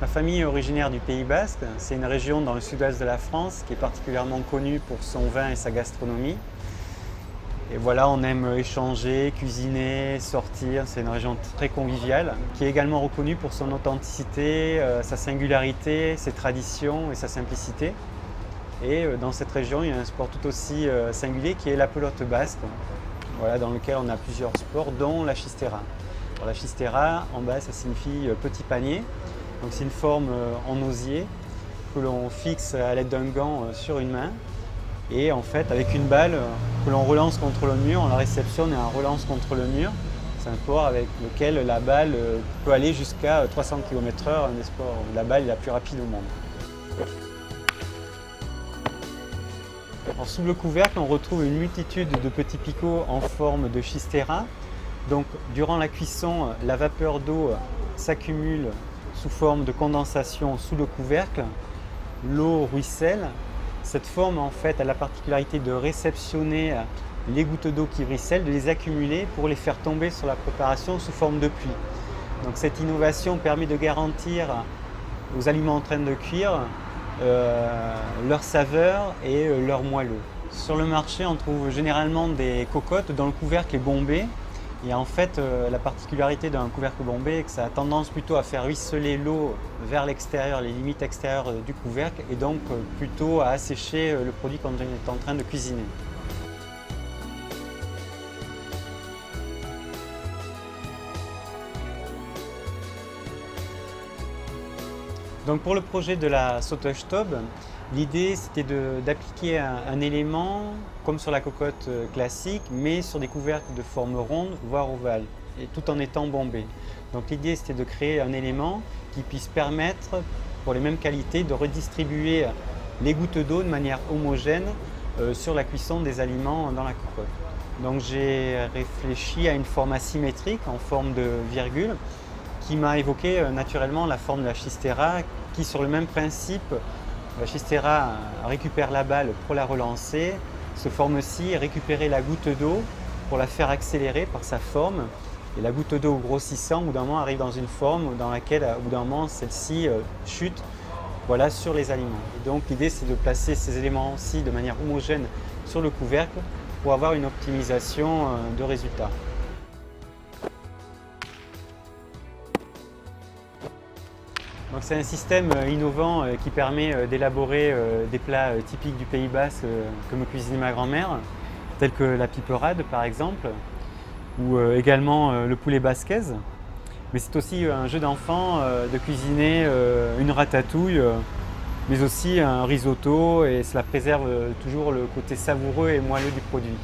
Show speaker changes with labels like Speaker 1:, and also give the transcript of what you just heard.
Speaker 1: Ma famille est originaire du Pays Basque. C'est une région dans le sud-ouest de la France qui est particulièrement connue pour son vin et sa gastronomie. Et voilà, on aime échanger, cuisiner, sortir. C'est une région très conviviale qui est également reconnue pour son authenticité, sa singularité, ses traditions et sa simplicité. Et dans cette région, il y a un sport tout aussi singulier qui est la pelote basque, voilà, dans lequel on a plusieurs sports, dont la chistera. Alors, la chistera, en bas, ça signifie petit panier. Donc c'est une forme en osier que l'on fixe à l'aide d'un gant sur une main. Et en fait, avec une balle que l'on relance contre le mur, on la réceptionne et on relance contre le mur. C'est un sport avec lequel la balle peut aller jusqu'à 300 km/h, un des sports où la balle est la plus rapide au monde. Alors, sous le couvercle, on retrouve une multitude de petits picots en forme de chistera. Donc, durant la cuisson, la vapeur d'eau s'accumule sous forme de condensation sous le couvercle. L'eau ruisselle. Cette forme, en fait, a la particularité de réceptionner les gouttes d'eau qui ruissellent, de les accumuler pour les faire tomber sur la préparation sous forme de pluie. Donc, cette innovation permet de garantir aux aliments en train de cuire leur saveur et leur moelleux. Sur le marché, on trouve généralement des cocottes dont le couvercle est bombé. Et en fait, la particularité d'un couvercle bombé est que ça a tendance plutôt à faire ruisseler l'eau vers l'extérieur, les limites extérieures du couvercle, et donc plutôt à assécher le produit quand on est en train de cuisiner. Donc pour le projet de la Sauteuil-Staub, l'idée c'était d'appliquer un élément comme sur la cocotte classique, mais sur des couvercles de forme ronde, voire ovale, et tout en étant bombé. Donc l'idée c'était de créer un élément qui puisse permettre, pour les mêmes qualités, de redistribuer les gouttes d'eau de manière homogène sur la cuisson des aliments dans la cocotte. Donc j'ai réfléchi à une forme asymétrique en forme de virgule, qui m'a évoqué naturellement la forme de la chistera, qui sur le même principe, la chistera récupère la balle pour la relancer, se forme-ci et récupérer la goutte d'eau pour la faire accélérer par sa forme. Et la goutte d'eau grossissant, au bout d'un moment, arrive dans une forme dans laquelle, au bout d'un moment, celle-ci chute, voilà, sur les aliments. Et donc l'idée, c'est de placer ces éléments-ci de manière homogène sur le couvercle pour avoir une optimisation de résultats. C'est un système innovant qui permet d'élaborer des plats typiques du Pays Basque que me cuisinait ma grand-mère, tels que la piperade par exemple, ou également le poulet basquez. Mais c'est aussi un jeu d'enfant de cuisiner une ratatouille, mais aussi un risotto, et cela préserve toujours le côté savoureux et moelleux du produit.